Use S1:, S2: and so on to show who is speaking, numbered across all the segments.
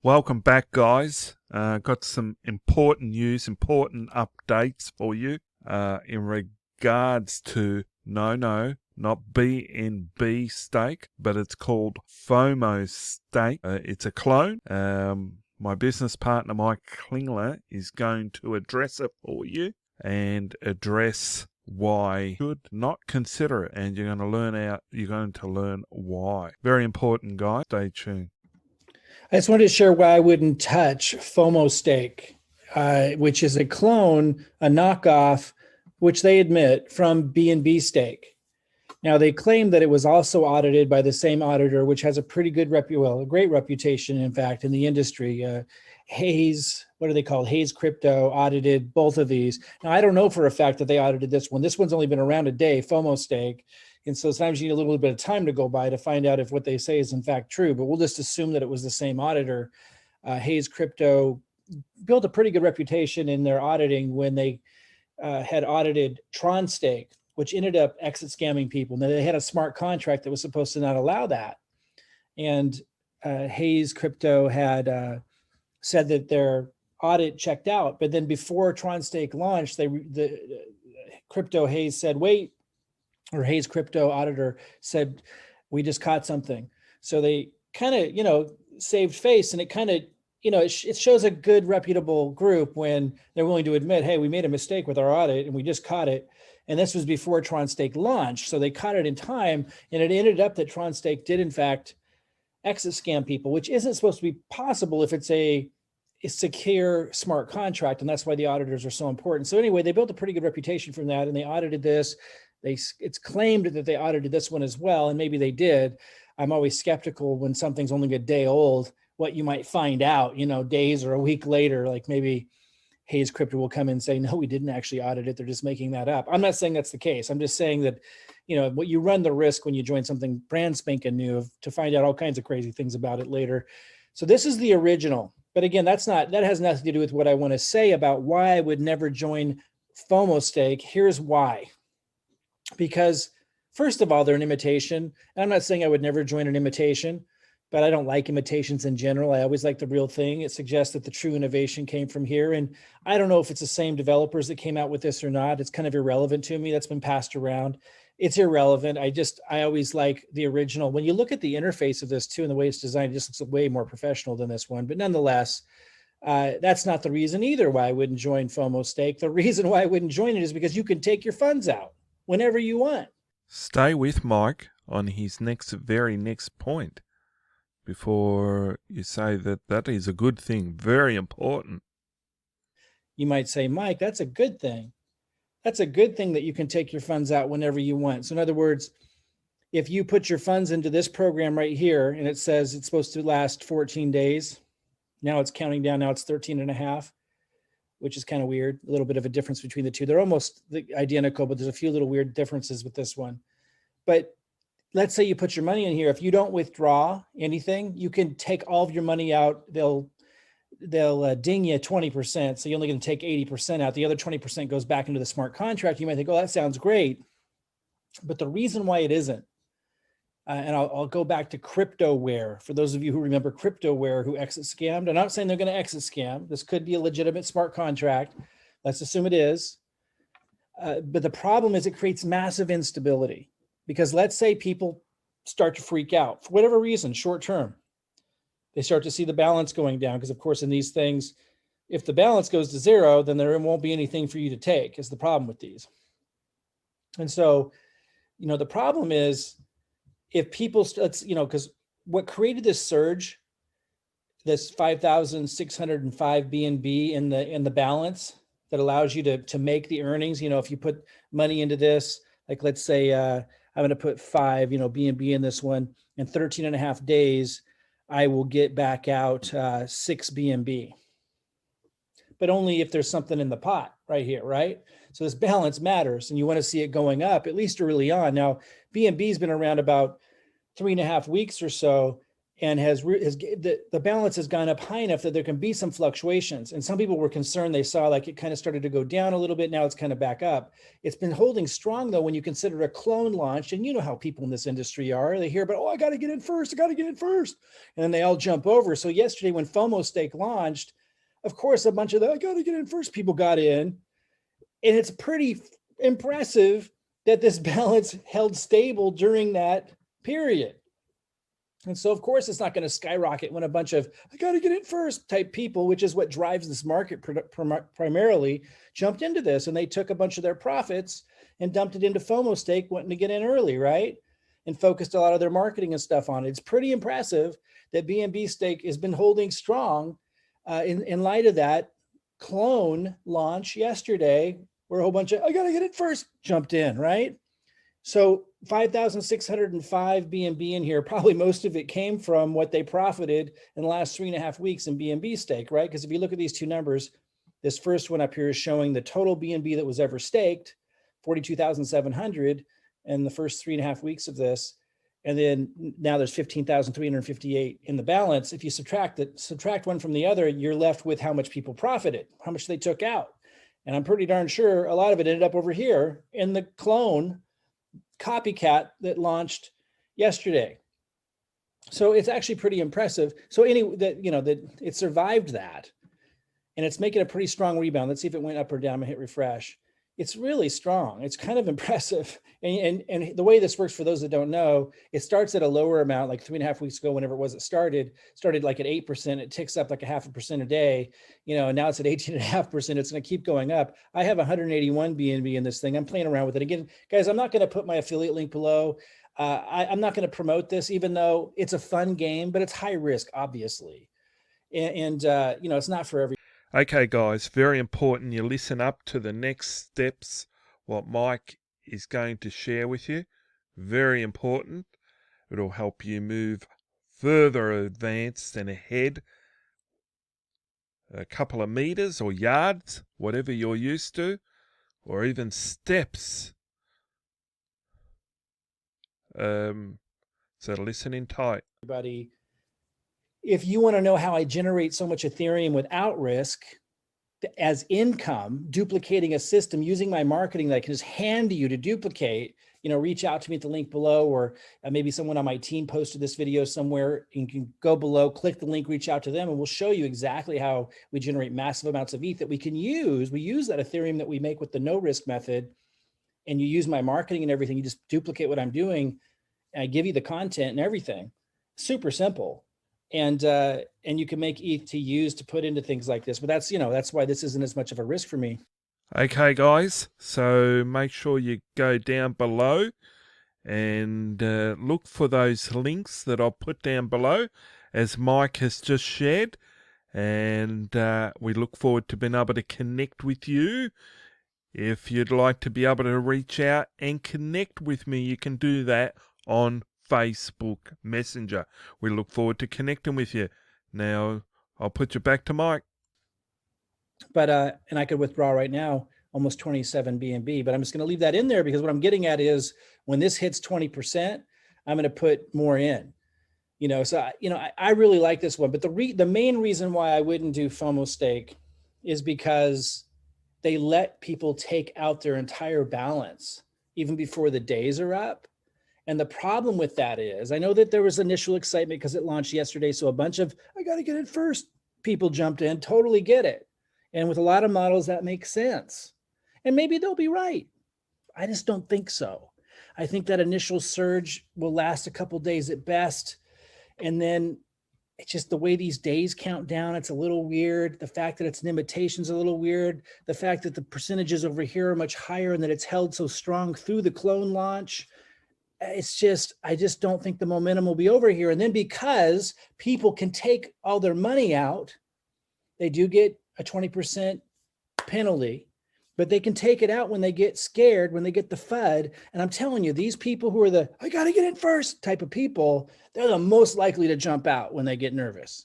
S1: Welcome back, guys. Got some important news, important updates for you in regards to not BNB stake, but it's called FOMO stake. It's a clone. My business partner, Mike Klingler, is going to address it for you and address why you should not consider it, and you're going to learn why. Very important, guys. Stay tuned.
S2: I just wanted to share why I wouldn't touch FOMO Stake, which is a clone, a knockoff, which they admit from BNB Stake. Now they claim that it was also audited by the same auditor, which has a pretty good a great reputation, in fact, in the industry. Hayes, what are they called? Hayes Crypto audited both of these. Now I don't know for a fact that they audited this one. This one's only been around a day, FOMO Stake. And so sometimes you need a little bit of time to go by to find out if what they say is in fact true, but we'll just assume that it was the same auditor. Hayes Crypto built a pretty good reputation in their auditing when they had audited Tron Stake, which ended up exit scamming people. Now they had a smart contract that was supposed to not allow that. And Hayes Crypto had said that their audit checked out, but then before Tron Stake launched, the Crypto Hayes said, wait, or Hayes Crypto auditor said, we just caught something. So they kind of, saved face, and it kind of, it shows a good reputable group when they're willing to admit, hey, we made a mistake with our audit and we just caught it. And this was before Tron Stake launched. So they caught it in time, and it ended up that Tron Stake did in fact exit scam people, which isn't supposed to be possible if it's a secure smart contract. And that's why the auditors are so important. So anyway, they built a pretty good reputation from that, and they audited this. It's claimed that they audited this one as well, and maybe they did. I'm always skeptical when something's only a day old, what you might find out, days or a week later, like maybe Hayes Crypto will come in and say, no, we didn't actually audit it. They're just making that up. I'm not saying that's the case. I'm just saying that, what you run the risk when you join something brand spanking new to find out all kinds of crazy things about it later. So this is the original. But again, that has nothing to do with what I want to say about why I would never join FOMO Stake. Here's why. Because first of all, they're an imitation. And I'm not saying I would never join an imitation, but I don't like imitations in general. I always like the real thing. It suggests that the true innovation came from here. And I don't know if it's the same developers that came out with this or not. It's kind of irrelevant to me. That's been passed around. It's irrelevant. I always like the original. When you look at the interface of this too, and the way it's designed, it just looks way more professional than this one. But nonetheless, that's not the reason either why I wouldn't join FOMO Stake. The reason why I wouldn't join it is because you can take your funds out whenever you want.
S1: Stay with Mike on his very next point before you say that is a good thing, very important.
S2: You might say, Mike, that's a good thing. That's a good thing that you can take your funds out whenever you want. So in other words, if you put your funds into this program right here, and it says it's supposed to last 14 days, now it's counting down, now it's 13 and a half, which is kind of weird. A little bit of a difference between the two. They're almost identical, but there's a few little weird differences with this one. But let's say you put your money in here. If you don't withdraw anything, you can take all of your money out. They'll ding you 20%. So you're only going to take 80% out. The other 20% goes back into the smart contract. You might think, oh, that sounds great. But the reason why it isn't, and I'll go back to CryptoWare. For those of you who remember CryptoWare who exit scammed, I'm not saying they're going to exit scam. This could be a legitimate smart contract. Let's assume it is. But the problem is it creates massive instability, because let's say people start to freak out for whatever reason, short term. They start to see the balance going down, because of course in these things, if the balance goes to zero, then there won't be anything for you to take, is the problem with these. And so, the problem is, if people, because what created this surge, this 5,605 BNB in the balance that allows you to make the earnings, if you put money into this, like let's say I'm going to put 5, BNB in this one, in 13 and a half days, I will get back out 6 BNB. But only if there's something in the pot right here, right? So this balance matters, and you want to see it going up, at least early on. Now, BNB has been around about 3.5 weeks or so, and the balance has gone up high enough that there can be some fluctuations. And some people were concerned. They saw like it kind of started to go down a little bit. Now it's kind of back up. It's been holding strong though when you consider a clone launch. And you know how people in this industry are. They hear about, oh, I got to get in first. I got to get in first. And then they all jump over. So yesterday when FOMO Stake launched, of course, a bunch of the I got to get in first people got in. And it's pretty impressive that this balance held stable during that period. And so, of course, it's not going to skyrocket when a bunch of I got to get in first type people, which is what drives this market primarily, jumped into this. And they took a bunch of their profits and dumped it into FOMO Stake, wanting to get in early, right? And focused a lot of their marketing and stuff on it. It's pretty impressive that BNB Stake has been holding strong in light of that clone launch yesterday, where a whole bunch of I got to get in first jumped in, right? So 5,605 BNB in here, probably most of it came from what they profited in the last 3.5 weeks in BNB Stake, right? Because if you look at these two numbers, this first one up here is showing the total BNB that was ever staked, 42,700 in the first 3.5 weeks of this. And then now there's 15,358 in the balance. If you subtract one from the other, you're left with how much people profited, how much they took out. And I'm pretty darn sure a lot of it ended up over here in the clone copycat that launched yesterday. So it's actually pretty impressive. So that it survived that, and it's making a pretty strong rebound. Let's see if it went up or down. I'm gonna hit refresh. It's really strong. It's kind of impressive. And the way this works, for those that don't know, it starts at a lower amount, like 3.5 weeks ago, whenever it was, it started like at 8%. It ticks up like 0.5% a day, and now it's at 18.5%. It's going to keep going up. I have 181 BNB in this thing. I'm playing around with it. Again, guys, I'm not going to put my affiliate link below. I'm not going to promote this, even though it's a fun game, but it's high risk, obviously. And it's not for every.
S1: Okay, guys, very important you listen up to the next steps, what Mike is going to share with you. Very important. It'll help you move further advanced and ahead a couple of meters or yards, whatever you're used to, or even steps. So listen in tight.
S2: Everybody, if you want to know how I generate so much Ethereum without risk as income, duplicating a system using my marketing that I can just hand to you to duplicate, reach out to me at the link below, or maybe someone on my team posted this video somewhere. You can go below, click the link, reach out to them, and we'll show you exactly how we generate massive amounts of ETH that we can use. We use that Ethereum that we make with the no risk method, and you use my marketing and everything. You just duplicate what I'm doing, and I give you the content and everything. Super simple. And you can make ETH to use to put into things like this. But that's why this isn't as much of a risk for me.
S1: Okay, guys, so make sure you go down below and look for those links that I'll put down below, as Mike has just shared. And we look forward to being able to connect with you. If you'd like to be able to reach out and connect with me, you can do that on Facebook Messenger. We look forward to connecting with you. Now, I'll put you back to Mike.
S2: But and I could withdraw right now almost 27 BNB, but I'm just going to leave that in there, because what I'm getting at is when this hits 20%, I'm going to put more in. So I really like this one. But the main reason why I wouldn't do FOMO Stake is because they let people take out their entire balance even before the days are up. And the problem with that is, I know that there was initial excitement because it launched yesterday. So a bunch of, I got to get it first, people jumped in, totally get it. And with a lot of models, that makes sense. And maybe they'll be right. I just don't think so. I think that initial surge will last a couple days at best. And then it's just the way these days count down. It's a little weird. The fact that it's an imitation is a little weird. The fact that the percentages over here are much higher and that it's held so strong through the clone launch. It's just, I just don't think the momentum will be over here. And then because people can take all their money out, they do get a 20% penalty, but they can take it out when they get scared, when they get the FUD. And I'm telling you, these people who are I got to get in first type of people, they're the most likely to jump out when they get nervous.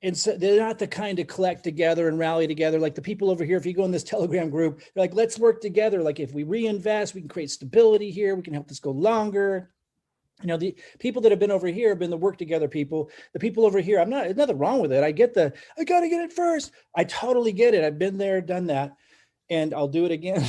S2: And so they're not the kind to collect together and rally together. Like the people over here, if you go in this Telegram group, they're like, let's work together. Like if we reinvest, we can create stability here. We can help this go longer. The people that have been over here have been the work together people. The people over here, there's nothing wrong with it. I got to get it first. I totally get it. I've been there, done that, and I'll do it again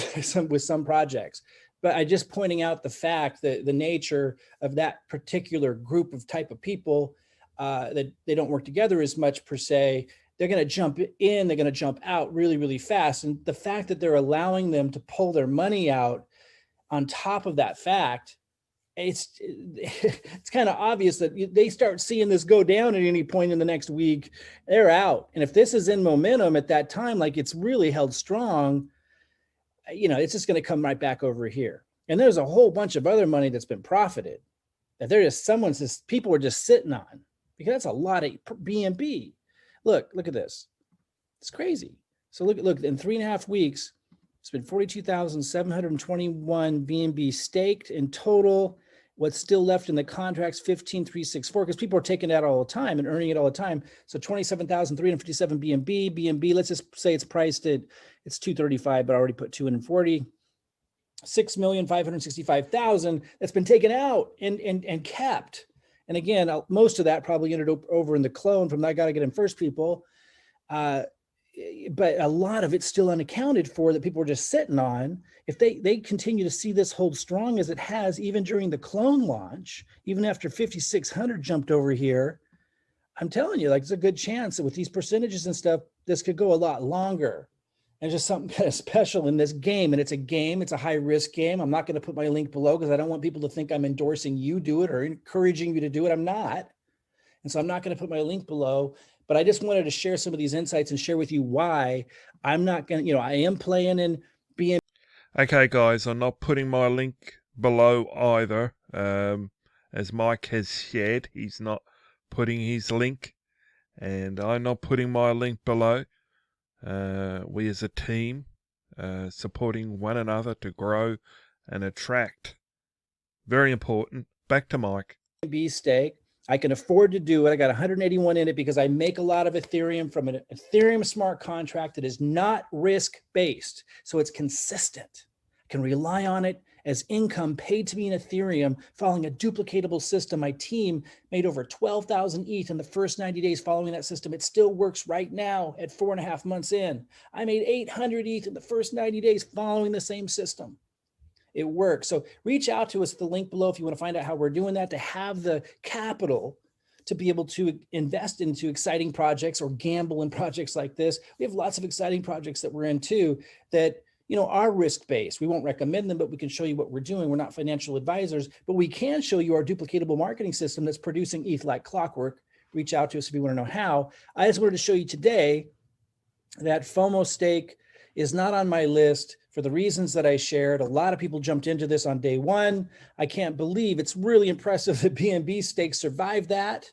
S2: with some projects. But I just pointing out the fact that the nature of that particular group of type of people, that they don't work together as much per se. They're going to jump in, they're going to jump out really, really fast. And the fact that they're allowing them to pull their money out on top of that fact, it's kind of obvious that they start seeing this go down at any point in the next week, they're out. And if this is in momentum at that time, like it's really held strong, it's just going to come right back over here. And there's a whole bunch of other money that's been profited that people are just sitting on, because that's a lot of BNB. Look at this. It's crazy. So look, in 3.5 weeks, it's been 42,721 BNB staked in total. What's still left in the contracts, 15,364, because people are taking that all the time and earning it all the time. So 27,357 BNB. Let's just say it's priced at, it's 235, but I already put 240. 6,565,000 that's been taken out and kept. And again, most of that probably ended up over in the clone from I got to get in first people. But a lot of it's still unaccounted for that people are just sitting on. If they continue to see this hold strong as it has, even during the clone launch, even after 5,600 jumped over here, I'm telling you, like, there's a good chance that with these percentages and stuff, this could go a lot longer. And just something kind of special in this game. And it's a high risk game. I'm not going to put my link below because I don't want people to think I'm endorsing you do it or encouraging you to do it. I'm not. And so I'm not going to put my link below, but I just wanted to share some of these insights and share with you why I'm not going to, I am playing in BNB.
S1: Okay, guys, I'm not putting my link below either. As Mike has shared, he's not putting his link, and I'm not putting my link below. We as a team, supporting one another to grow and attract. Very important. Back to Mike.
S2: BNB stake. I can afford to do it. I got 181 in it because I make a lot of Ethereum from an Ethereum smart contract that is not risk-based. So it's consistent. I can rely on it as income paid to me in Ethereum following a duplicatable system. My team made over 12,000 ETH in the first 90 days following that system. It still works right now at 4.5 months in. I made 800 ETH in the first 90 days following the same system. It works. So reach out to us at the link below if you want to find out how we're doing that, to have the capital to be able to invest into exciting projects or gamble in projects like this. We have lots of exciting projects that we're in too that are risk-based. We won't recommend them, but we can show you what we're doing. We're not financial advisors, but we can show you our duplicatable marketing system that's producing ETH like clockwork. Reach out to us if you want to know how. I just wanted to show you today that FOMO stake is not on my list for the reasons that I shared. A lot of people jumped into this on day one. I can't believe, it's really impressive that BNB stake survived that.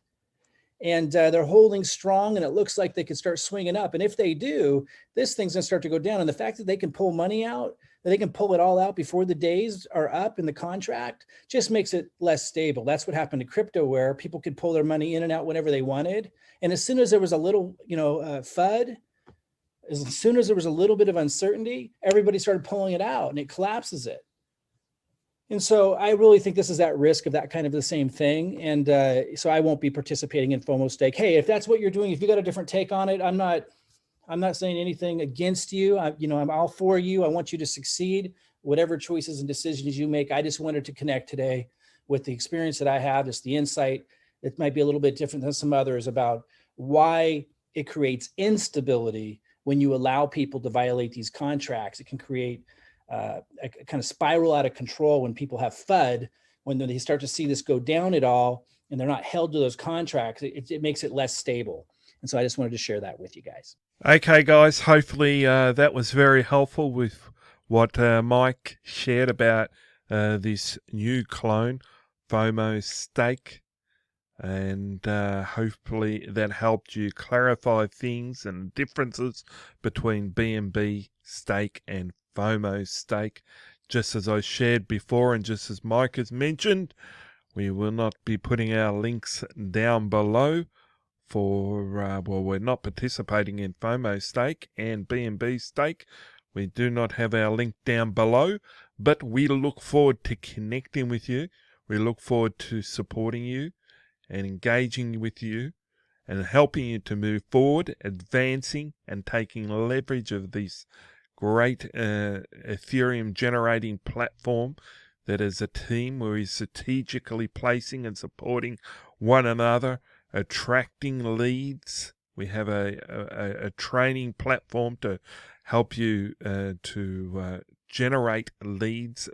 S2: And they're holding strong, and it looks like they could start swinging up. And if they do, this thing's gonna start to go down. And the fact that they can pull money out, that they can pull it all out before the days are up in the contract, just makes it less stable. That's what happened to crypto, where people could pull their money in and out whenever they wanted. And as soon as there was a little, FUD, as soon as there was a little bit of uncertainty, everybody started pulling it out and it collapses it. And so I really think this is at risk of that kind of the same thing. And so I won't be participating in FOMO stake. Hey, if that's what you're doing, if you got a different take on it, I'm not saying anything against you. I'm all for you. I want you to succeed, whatever choices and decisions you make. I just wanted to connect today with the experience that I have, just the insight. It might be a little bit different than some others about why it creates instability when you allow people to violate these contracts. It can create a kind of spiral out of control when people have FUD, when they start to see this go down at all and they're not held to those contracts. It makes it less stable. And so I just wanted to share that with you guys.
S1: Okay, guys, hopefully that was very helpful with what Mike shared about this new clone, FOMO stake. And hopefully that helped you clarify things and differences between BNB stake and FOMO stake. Just as I shared before, and just as Mike has mentioned, we will not be putting our links down below for, we're not participating in FOMO stake and BNB stake. We do not have our link down below, but we look forward to connecting with you We look forward to supporting you and engaging with you and helping you to move forward, advancing and taking leverage of this great Ethereum generating platform that as a team we're strategically placing and supporting one another, attracting leads. We have a training platform to help you to generate leads,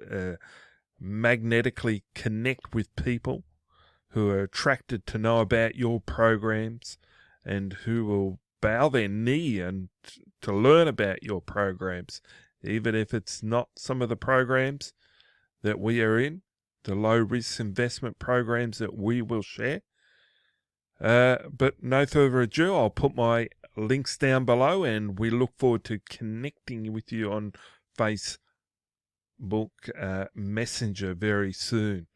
S1: magnetically connect with people who are attracted to know about your programs and who will bow their knee and to learn about your programs, even if it's not some of the programs that we are in, the low risk investment programs that we will share. But no further ado, I'll put my links down below, and we look forward to connecting with you on Facebook Messenger very soon.